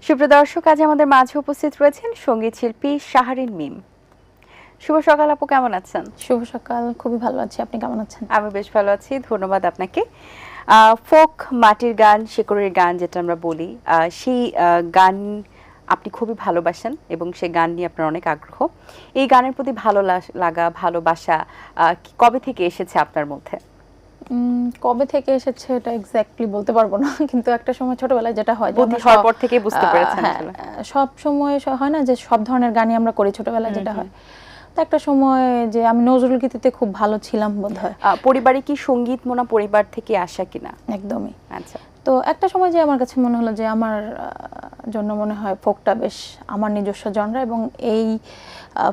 সুপ্রিয় দর্শক, আজ আমাদের মাঝে উপস্থিত রয়েছেন সঙ্গীত শিল্পী শাহরিন মিম। শুভ সকাল আপু, কেমন আছেন? শুভ সকাল, খুবই ভালো আছি। আপনি কেমন আছেন? আমি বেশ ভালো আছি, ধন্যবাদ আপনাকে। ফোক, মাটির গান, শেকড়ের গান যেটা আমরা বলি, সেই গান আপনি খুবই ভালোবাসেন এবং সেই গান নিয়ে আপনার অনেক আগ্রহ। এই গানের প্রতি ভালো লাগা, ভালোবাসা কবে থেকে এসেছে আপনার মধ্যে? কবে থেকে এসেছে এটা এক্স্যাক্টলি বলতে পারবো না, কিন্তু একটা সময় ছোটবেলায় যেটা হয় যে বুদ্ধি হওয়ার পর থেকে বুঝতে পেরেছেন আসলে? সব সময় হয় না যে সব ধরনের গানই আমরা করি ছোটবেলায়, যেটা হয় তো একটা সময় যে আমি নজরুল গীতিতে খুব ভালো ছিলাম বোধহয়। পরিবারে কি সঙ্গীত মনা পরিবার থেকে আসা কিনা? একদমই। আচ্ছা। তো একটা সময় যে আমার কাছে মনে হলো যে আমার জন্য মনে হয় ফোকটা বেশ আমার নিজস্ব জনরা, এবং এই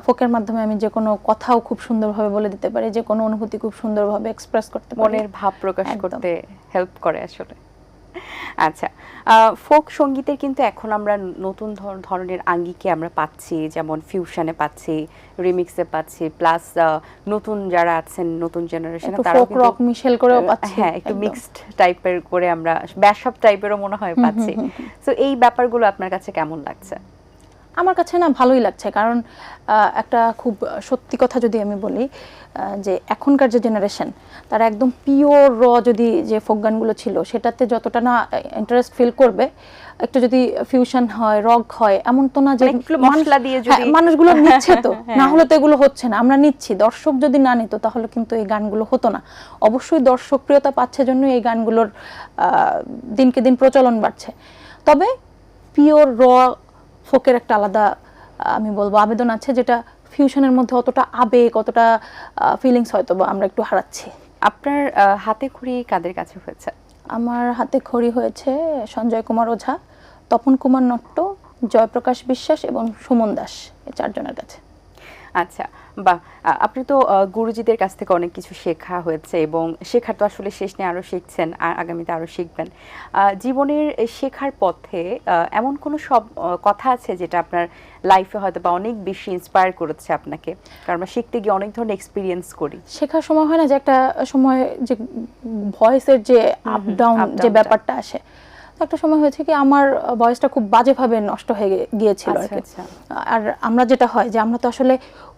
ফোকের মাধ্যমে আমি যে কোনো কথাও খুব সুন্দরভাবে বলে দিতে পারি, যে কোনো অনুভূতি খুব সুন্দরভাবে এক্সপ্রেস করতে পারি, মনের ভাব প্রকাশ করতে হেল্প করে আসলে। আচ্ছা, ফোক সঙ্গীতের কিন্তু এখন আমরা নতুন ধরনের আঙ্গিকে আমরা পাচ্ছি, যেমন ফিউশনে পাচ্ছি, রিমিক্সে পাচ্ছি, প্লাস নতুন যারা আছেন নতুন জেনারেশনে তারা ফোক রক মিশেল করেও পাচ্ছি। হ্যাঁ, একটু মিক্সড টাইপের করে আমরা ব্যাশআপ টাইপেরও মনে হয় পাচ্ছি। সো এই ব্যাপারগুলো আপনার কাছে কেমন লাগছে? আমার কাছে না ভালোই লাগছে, কারণ একটা খুব সত্যি কথা যদি আমি বলি, যে এখনকার যে জেনারেশন তারা একদম পিওর যদি যে ফোক গানগুলো ছিল সেটাতে যতটা না ইন্টারেস্ট ফিল করবে, একটু যদি ফিউশন হয়, রক হয়, এমন তো না যে মশলা দিয়ে যদি মানুষগুলো নিচ্ছে, তো না হলে তো এগুলো হচ্ছে না, আমরা নিচ্ছি। দর্শক যদি না নিত তাহলে কিন্তু এই গানগুলো হতো না। অবশ্যই দর্শক প্রিয়তা পাচ্ছে জন্য এই গানগুলোর দিনকে দিন প্রচলন বাড়ছে। তবে পিওর ফোকের একটা আলাদা আমি বলবো আবেদন আছে, যেটা ফিউশনের মধ্যে অতটা আবেগ, অতটা ফিলিংস হয়তো বা আমরা একটু হারাচ্ছি। আপনার হাতে খড়ি কাদের কাছে হয়েছে? আমার হাতে খড়ি হয়েছে সঞ্জয় কুমার ওঝা, তপন কুমার নট্ট, জয়প্রকাশ বিশ্বাস এবং সুমন দাস, এই চারজনের কাছে। আচ্ছা, বাহ। আপনি তো গুরুজিদের কাছ থেকে অনেক কিছু শেখা হয়েছে, এবং শেখার তো আসলে শেষ নেই, আরও শিখছেন আর আগামীতে আরও শিখবেন। জীবনের শেখার পথে এমন কোনো সব কথা আছে যেটা আপনার লাইফে হয়তো বা অনেক বেশি ইন্সপায়ার করেছে আপনাকে? কারণ আমরা শিখতে গিয়ে অনেক ধরনের এক্সপিরিয়েন্স করি। শেখার সময় হয় না যে একটা সময় যে ভয়েসের যে আপ ডাউন যে ব্যাপারটা আসে, একটা সময় হয়েছে কি আমার ভয়েসটা খুব বাজেভাবে নষ্ট হয়ে গিয়েছিল আর কি। আর আমরা যেটা হয় যে আমরা তো আসলে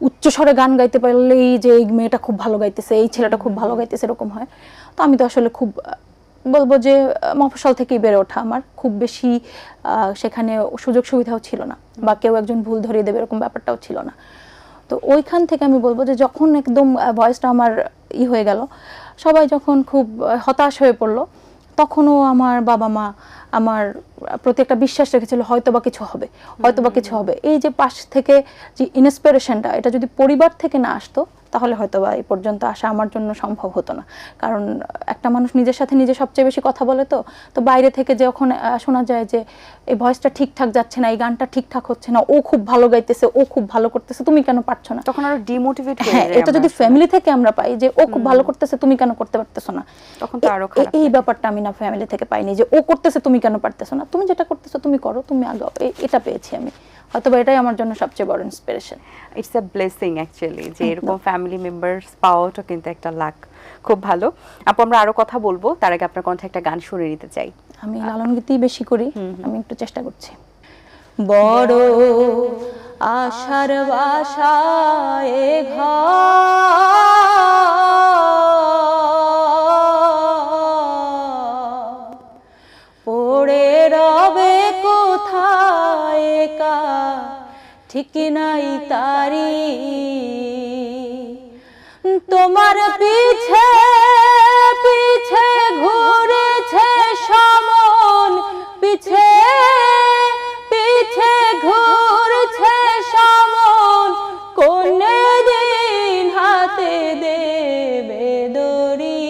উচ্চ স্বরে গান গাইতে পারলেই যে এই মেয়েটা খুব ভালো গাইতেছে, এই ছেলেটা খুব ভালো গাইতেছে, এরকম হয়। তো আমি তো আসলে খুব বলবো যে মফস্বল থেকেই বেড়ে ওঠা, আমার খুব বেশি সেখানে সুযোগ সুবিধাও ছিল না, বা কেউ একজন ভুল ধরিয়ে দেবে এরকম ব্যাপারটাও ছিল না। তো ওইখান থেকে আমি বলবো যে যখন একদম ভয়েসটা আমার হয়ে গেল, সবাই যখন খুব হতাশ হয়ে পড়লো, তখনও আমার বাবা মা আমার প্রতি একটা বিশ্বাস রেখেছিল হয়তো বা কিছু হবে, হয়তো বা কিছু হবে। এই যে পাশ থেকে যে ইন্সপিরেশনটা, এটা যদি পরিবার থেকে না আসতো তাহলে হয়তো বা এই পর্যন্ত আসা আমার জন্য সম্ভব হতো না। কারণ একটা মানুষ নিজের সাথে নিজে সবচেয়ে বেশি কথা বলে, তো বাইরে থেকে যখন শোনা যায় যে এই ভয়েসটা ঠিকঠাক যাচ্ছে না, এই গানটা ঠিকঠাক হচ্ছে না, ও খুব ভালো গাইতেছে, ও খুব ভালো করতেছে, তুমি কেন পারছো না, তখন আরো ডিমোটিভেট হয়ে যায়। এটা যদি ফ্যামিলি থেকে আমরা পাই যে ও খুব ভালো করতেছে, তুমি কেন করতে পারতেছো না, তখন তো আরো খারাপ। এই ব্যাপারটা আমি না ফ্যামিলি থেকে পাইনি, যে ও করতেছে তুমি কেন পারতেছো না, তুমি যেটা করতেছো তুমি করো, তুমি আগাও, এটা পেয়েছি আমি। হয়তো এটাই আমার জন্য সবচেয়ে বড় inspiration. It's a blessing actually, যে এরকম ফ্যামিলি মেম্বার্স পাওয়াটা কিন্তু একটা লাক। খুব ভালো আপু, আমরা আরো কথা বলবো, তার আগে আপনার কণ্ঠে একটা গান শুনে নিতে চাই। আমি লালন গীতিই বেশি করি, আমি একটু চেষ্টা করছি। বড় আশার বাসায় পড়ে রবে কোথায় কা ঠিক নাই তারি, তোমার পিছে পিছে ঘুরেছে সমন, পিছে পিছে ঘুরছে সমন, কোন দিন হাতে দেবে দড়ি,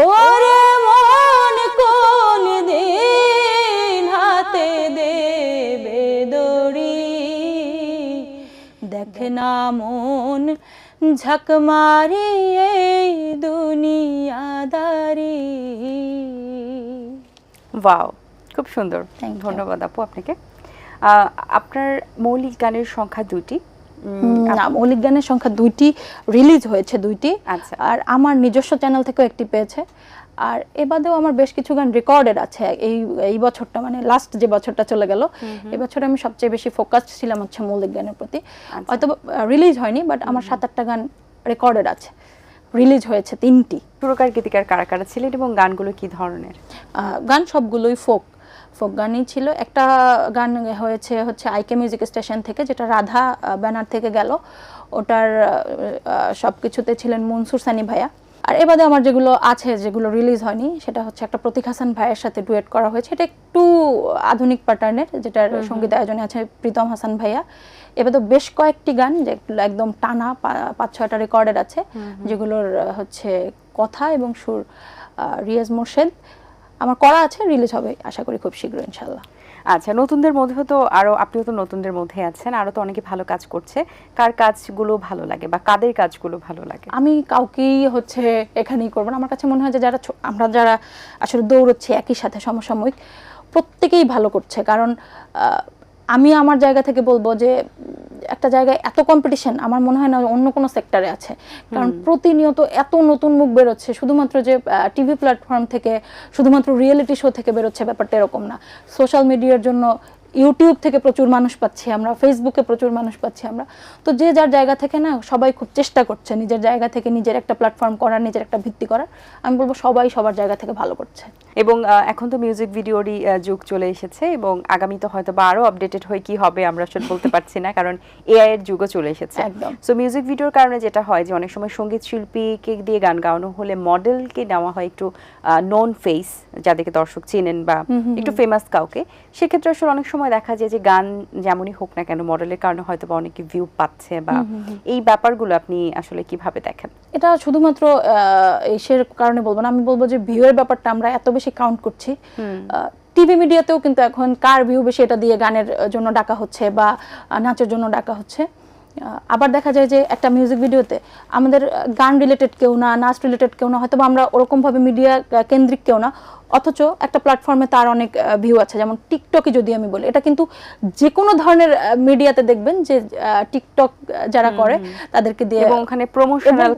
ওরে মন কোন দিন হাতে দেবে দড়ি, দেখ না মন ঝাঁক মারি এই দুনিয়াদারি। ওয়াও, খুব সুন্দর, ধন্যবাদ আপু আপনাকে। আপনার মৌলিক গানের সংখ্যা দুটি? না, মৌলিক গানের সংখ্যা দুইটি রিলিজ হয়েছে, দুইটি। আচ্ছা। আর আমার নিজস্ব চ্যানেল থেকেও একটি পেয়েছে। আর এ বাদেও আমার বেশ কিছু গান রেকর্ডেড আছে। এই বছরটা মানে লাস্ট যে বছরটা চলে গেল, এই বছরে আমি সবচেয়ে বেশি ফোকাসড ছিলাম হচ্ছে মৌলিক গানের প্রতি। হয়তো রিলিজ হয়নি, বাট আমার 7-8টা গান রেকর্ডেড আছে, রিলিজ হয়েছে 3টি। সুরকার গীতিকার কারা কারা ছিলেন এবং গানগুলো কি ধরনের? গান সবগুলোই ফোক গানই ছিল। একটা গান হয়েছে হচ্ছে আইকে মিউজিক স্টেশন থেকে, যেটা রাধা ব্যানার থেকে গেল, ওটার সবকিছুতে ছিলেন মনসুর সানি ভাইয়া। আর এবারে আমার যেগুলো আছে, যেগুলো রিলিজ হয়নি, সেটা হচ্ছে একটা প্রতীক হাসান ভাইয়ের সাথে ডুয়েট করা হয়েছে, এটা একটু আধুনিক প্যাটার্নের, যেটার সঙ্গীত আয়োজনে আছে প্রীতম হাসান ভাইয়া। এবার তো বেশ কয়েকটি গান যেগুলো একদম টানা 5-6টা রেকর্ডেড আছে, যেগুলোর হচ্ছে কথা এবং সুর রিয়াজ মোর্শেদ। আমার করা আছে, রিলিজ হবে আশা করি খুব শীঘ্রই ইনশাআল্লাহ। আচ্ছা, নতুনদের মধ্যে তো আপনিও তো নতুনদের মধ্যে আছেন, আরো তো অনেকে ভালো কাজ করছে, কার কাজগুলো ভালো লাগে বা কাদের কাজগুলো ভালো লাগে? আমি কাউকেই হচ্ছে এখানেই করবো না। আমার কাছে মনে হয় যে আমরা যারা আসলে দৌড়চ্ছি একই সাথে সমসাময়িক, প্রত্যেকেই ভালো করছে। কারণ আমি আমার জায়গা থেকে বলবো যে একটা জায়গায় এত কম্পিটিশন আমার মনে হয় না অন্য কোনো সেক্টরে আছে। কারণ প্রতিনিয়ত এত নতুন মুখ বেরোচ্ছে, শুধুমাত্র যে টিভি প্ল্যাটফর্ম থেকে, শুধুমাত্র রিয়েলিটি শো থেকে বেরোচ্ছে, ব্যাপারটা এরকম না। সোশ্যাল মিডিয়ার জন্য ইউটিউব থেকে প্রচুর মানুষ পাচ্ছি আমরা, ফেসবুকে প্রচুর মানুষ পাচ্ছি আমরা। তো যে যার জায়গা থেকে না সবাই খুব চেষ্টা করছে নিজের জায়গা থেকে নিজের একটা প্ল্যাটফর্ম করার, নিজের একটা ভিত্তি করার। আমি বলবো সবাই সবার জায়গা থেকে ভালো করছে। এবং এখন তো মিউজিক ভিডিওরই যুগ চলে এসেছে, এবং আগামীতে হয়তো বা আরো আপডেটেড হয়ে কি হবে আমরা আসলে বলতে পারছি না, কারণ এআই এর যুগও চলে এসেছে। একদম। সো মিউজিক ভিডিওর কারণে যেটা হয় যে অনেক সময় সঙ্গীত শিল্পীকে দিয়ে গান গাওয়ানো হলে মডেলকে নেওয়া হয়, একটু নন ফেস, যাদেরকে দর্শক চেনেন বা একটু ফেমাস কাউকে। সেক্ষেত্রে আসলে অনেক সময় দেখা যায় যে গান যেমনই হোক না কেন, মডেলের কারণে হয়তো বা অনেকে ভিউ পাচ্ছে, বা এই ব্যাপারগুলো আপনি আসলে কিভাবে দেখেন? এটা শুধুমাত্র এর কারণে বলবো না, আমি বলবো যে ভিউয়ের ব্যাপারটা আমরা এত বেশি কাউন্ট করছি। টিভি মিডিয়াতেও কিন্তু এখন কার ভিউ বেশি এটা দিয়ে গানের জন্য ডাকা হচ্ছে বা নাচের জন্য ডাকা হচ্ছে। আবার দেখা যায় যে একটা মিউজিক ভিডিওতে আমাদের গান রিলেটেড কেউ না, নাচ রিলেটেড কেউ না, হয়তো আমরা ওরকমভাবে মিডিয়া কেন্দ্রিক কেউ না, অথচ একটা প্ল্যাটফর্মে তার অনেক ভিউ আছে। যেমন টিকটকে যদি আমি বলি, এটা কিন্তু যে কোনো ধরনের মিডিয়াতে দেখবেন যে টিকটক যারা করে তাদেরকে দিয়ে, এবং ওখানে প্রমোশনাল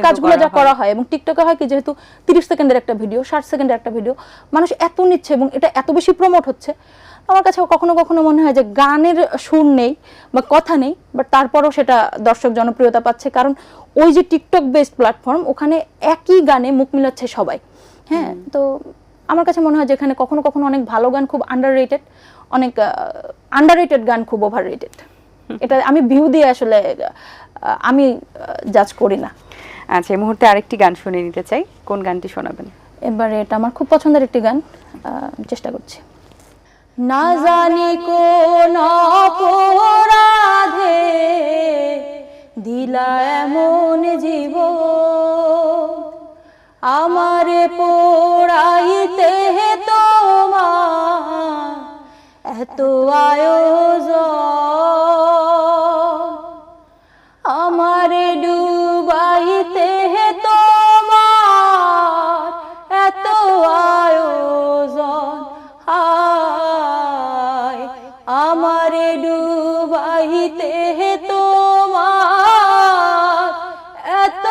কাজগুলো যা করা হয়, এবং টিকটকে হয় কি, যেহেতু 30 সেকেন্ডের একটা ভিডিও, 60 সেকেন্ডের একটা ভিডিও, মানুষ এত নিচ্ছে এবং এটা এত বেশি প্রমোট হচ্ছে, আমার কাছে কখনো কখনো মনে হয় যে গানের সুর নেই বা কথা নেই, বাট তারপরও সেটা দর্শক জনপ্রিয়তা পাচ্ছে। কারণ ওই যে টিকটক বেসড প্ল্যাটফর্ম, ওখানে একই গানে মুখ মিলাচ্ছে সবাই। হ্যাঁ, তো আমার কাছে মনে হয় যে এখানে কখনো কখনো অনেক ভালো গান খুব আন্ডাররেটেড, অনেক আন্ডাররেটেড গান খুব ওভাররেটেড। এটা আমি ভিউ দিয়ে আসলে আমি জাজ করি না। আচ্ছা, এই মুহূর্তে আরেকটি গান শুনে নিতে চাই, কোন গানটি শোনাবেন? এবারে এটা আমার খুব পছন্দের একটি গান, চেষ্টা করছি। না জানি কোন অপরাধে দিলা এমন জীব, আমারে পোড়াইতে তোমার এত আয়োজন, আমারে ডুবাইতে তোমার এত আয়োজন, হায় আমারে ডুবাইতে তোমার এত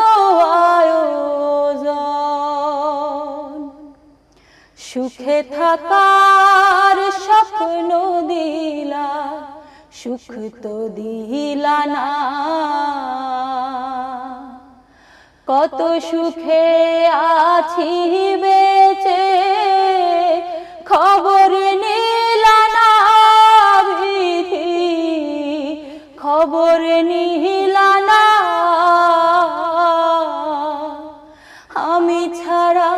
আয়োজন, সুখে থাকার স্বপ্ন দিলা, সুখ তো দিলা না, কত সুখে আছি বেঁচে খবর নিলা না, বিধি খবর নিলা না, আমি ছাড়া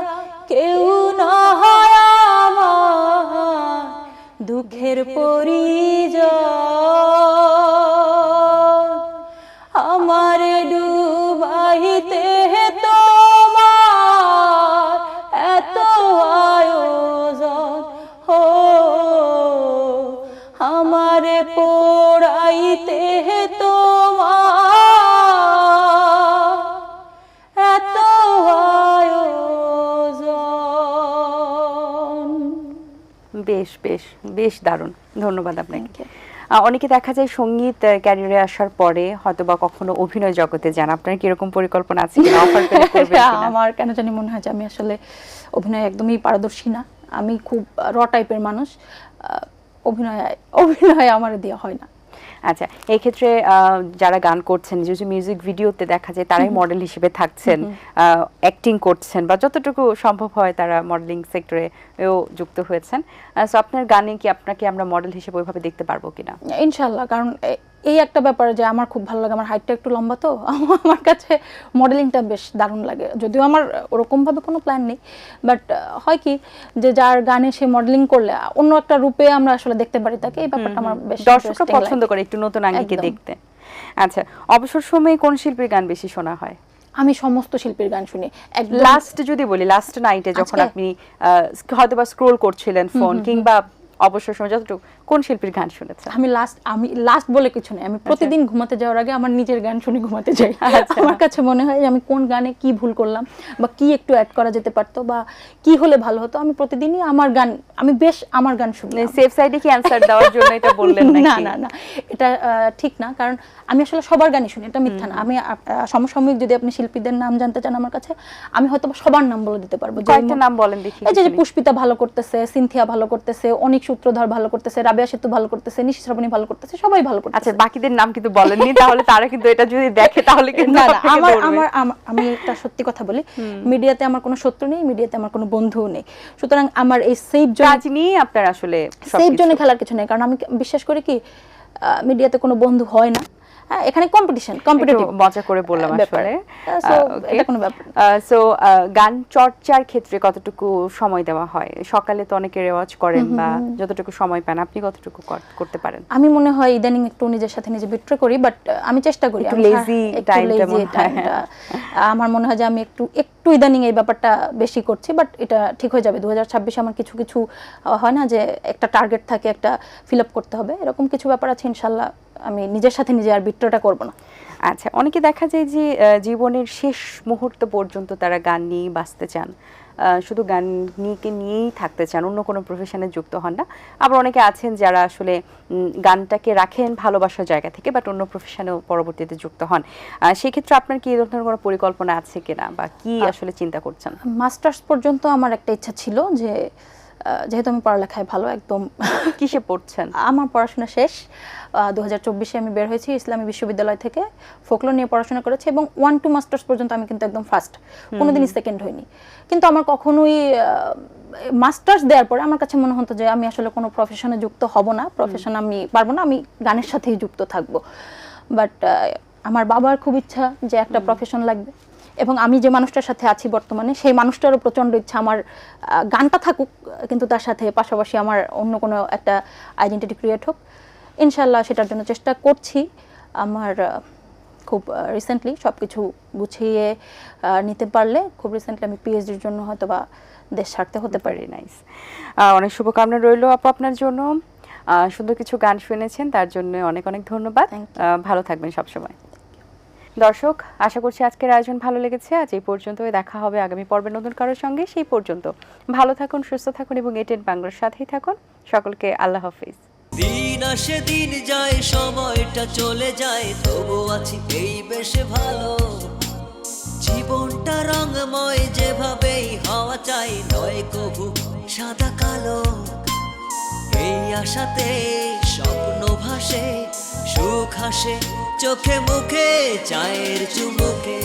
কেউ না হয় আমার দুঃখের পরিজন, আমারে ডুবাইতে তোমার এত আয়োজন, হো আমারে পোড়াইতে তোমার এত আয়োজন। বেশ বেশ বেশ দারুণ, ধন্যবাদ আপনাকে। অনেকে দেখা যায় সঙ্গীত ক্যারিয়ারে আসার পরে হয়তো বা কখনো অভিনয় জগতে যান, আপনার কি এরকম পরিকল্পনা আছে কিনা, অফার পেলে করবেন কিনা? আমার কেন জানি মনে হয় যে আমি আসলে অভিনয় একদমই পারদর্শী না, আমি খুব র টাইপের মানুষ, অভিনয় অভিনয় আমার দিয়ে হয় না। আচ্ছা, এই ক্ষেত্রে যারা গান করছেন, যে মিউজিক ভিডিওতে দেখা যায় তারাই মডেল হিসেবে থাকছেন, অ্যাক্টিং করছেন, বা যতটুকু সম্ভব হয় তারা মডেলিং সেক্টরেও যুক্ত হয়েছেন, সো আপনার গানে কি আপনাকে আমরা মডেল হিসেবে ওইভাবে দেখতে পারবো কিনা? ইনশাল্লাহ, কারণ এই একটা ব্যাপার যে আমার খুব ভালো লাগে, আমার হাইটটা একটু লম্বা, তো আমার কাছে মডেলিংটা বেশ দারুণ লাগে। যদিও আমার ওরকম ভাবে কোনো প্ল্যান নেই, বাট হয় কি যে যার গানে সে মডেলিং করলে অন্য একটা রূপে আমরা আসলে দেখতে পারি তাকে, এই ব্যাপারটা আমার বেশ দর্শকরা পছন্দ করে একটু নতুন আঙ্গিকে দেখতে। আচ্ছা, অবসর সময়ে কোন শিল্পীর গান বেশি শোনা হয়? আমি সমস্ত শিল্পীর গান শুনি। লাস্ট যদি বলি, লাস্ট নাইটে যখন আপনি হয়তো বা স্ক্রোল করছিলেন ফোন, কিংবা অবসর সময় যতটুকু, কোন শিল্পীর গান শুনেছেন? আমি লাস্ট বলে কিছু নেই, আমি প্রতিদিন ঘুমাতে যাওয়ার আগে আমার নিজের গান শুনে ঘুমাতে যাই। আমার কাছে মনে হয় যে আমি কোন গানে কি ভুল করলাম, বা কি একটু অ্যাড করা যেতে পারতো, বা কি হলে ভালো হতো, আমি প্রতিদিনই আমার গান শুনি। সেফ সাইডে কি অ্যানসার দেওয়ার জন্য এটা বললেন নাকি? না না না, এটা ঠিক না, কারণ আমি আসলে সবার গানই শুনি, এটা মিথ্যা না। আমি সমসাময়িক যদি আপনি শিল্পীদের নাম জানতে চান আমার কাছে, আমি হয়তো সবার নাম বলে দিতে পারবো। কয়েকটা নাম বলেন দেখি। এই যে পুষ্পিতা ভালো করতেছে, সিনথিয়া ভালো করতেছে, অনিক সূত্রধর ভালো করতেছে, রাবিয়া সেতু ভালো করতেছে, নিশি শ্রাবণী ভালো করতেছে, সবাই ভালো করতেছে। আচ্ছা, বাকিদের নাম কিন্তু বলেননি, তাহলে তারা কিন্তু এটা যদি দেখে তাহলে কিন্তু না না, আমি একটা সত্যি কথা বলি, মিডিয়াতে আমার কোনো শত্রু নেই, মিডিয়াতে আমার কোনো বন্ধুও নেই, সুতরাং আমার এই সেফ জোন নিয়ে আপনার আসলে সেফ জোনে খেলার কিছু নেই। কারণ আমি বিশ্বাস করি কি, মিডিয়াতে কোনো বন্ধু হয় না, এখানে কম্পিটিটিভ, মজা করে বললাম আসলে। সো এটা কোনো ব্যাপার না। সো গান চর্চার ক্ষেত্রে কতটুকু সময় দেওয়া হয়? সকালে তো অনেকে রেওয়াজ করেন, বা যতটুকু সময় পান, আপনি কতটুকু করতে পারেন? আমি মনে হয় ইদানিং একটু নিজের সাথে নিজে বিট্রে করি, বাট আমি চেষ্টা করি। লেজি টাইমটা আমার মনে হয় যে আমি একটু ইদানিং এই ব্যাপারটা বেশি করছি, বাট এটা ঠিক হয়ে যাবে। 2026 আমার কিছু কিছু হয় না যে একটা টার্গেট থাকে, একটা ফিল আপ করতে হবে, এরকম কিছু ব্যাপার আছে। ইনশাল্লাহ আমি নিজের সাথে নিজে আর বিট্রেটা করব না। আচ্ছা, অনেকে দেখা যায় যে জীবনের শেষ মুহূর্ত পর্যন্ত তারা গান নিয়েই বাঁচতে চান, শুধু গান নিয়েই থাকতে চান, অন্য কোনো প্রফেশনে যুক্ত হন না। আবার অনেকে আছেন যারা আসলে গানটাকে রাখেন ভালোবাসার জায়গা থেকে, বাট অন্য প্রফেশনেও পরবর্তীতে যুক্ত হন। সেক্ষেত্রে আপনার কি এই ধরনের কোনো পরিকল্পনা আছে কিনা, বা কি আসলে চিন্তা করছেন? মাস্টার্স পর্যন্ত আমার একটা ইচ্ছা ছিল যে, যেহেতু আমি পড়ালেখায় ভালো, একদম। কিসে পড়ছেন? আমার পড়াশোনা শেষ, 2024-এ আমি বের হয়েছি ইসলামী বিশ্ববিদ্যালয় থেকে, ফোকলোর নিয়ে পড়াশোনা করেছি, এবং 1-2 মাস্টার্স পর্যন্ত আমি কিন্তু একদম ফার্স্ট, কোনোদিনই সেকেন্ড হইনি। কিন্তু আমার কখনোই মাস্টার্স দেওয়ার পরে আমার কাছে মনে হতো যে আমি আসলে কোনো প্রফেশনে যুক্ত হব না, প্রফেশন আমি পারবো না, আমি গানের সাথেই যুক্ত থাকবো। বাট আমার বাবার খুব ইচ্ছা যে একটা প্রফেশন লাগবে, এবং আমি যে মানুষটার সাথে আছি বর্তমানে, সেই মানুষটারও প্রচণ্ড ইচ্ছা আমার গানটা থাকুক, কিন্তু তার সাথে পাশাপাশি আমার অন্য কোনো একটা আইডেন্টিটি ক্রিয়েট হোক। ইনশাল্লাহ সেটার জন্য চেষ্টা করছি। আমার খুব রিসেন্টলি সব কিছু গুছিয়ে নিতে পারলে, খুব রিসেন্টলি আমি পিএইচডির জন্য হয়তো বা দেশ ছাড়তে হতে পারি। নাইস, অনেক শুভকামনা রইল আপু আপনার জন্য। সুন্দর কিছু গান শুনেছেন, তার জন্য অনেক অনেক ধন্যবাদ। ভালো থাকবেন সবসময়। দর্শক, আশা করছি আজকের আয়োজন ভালো লেগেছে। আজ এই পর্যন্তই, দেখা হবে আগামী পর্বে নতুন কারোর সঙ্গে। সেই পর্যন্ত ভালো থাকুন, সুস্থ থাকুন, এবং এটেন বাংলার সাথেই থাকুন। সকলকে আল্লাহ হাফিজ। দিন আসে দিন যায়, সময়টা চলে যায়, তবু আছি এই বেশ ভালো। জীবনটা রঙময়, যেভাবেই হওয়া চাই, নয় কবু সাদা কালো। এই আশাতে স্বপ্ন ভাসে, সুখ হাসে চোখে মুখে, চায়ের চুমুকে।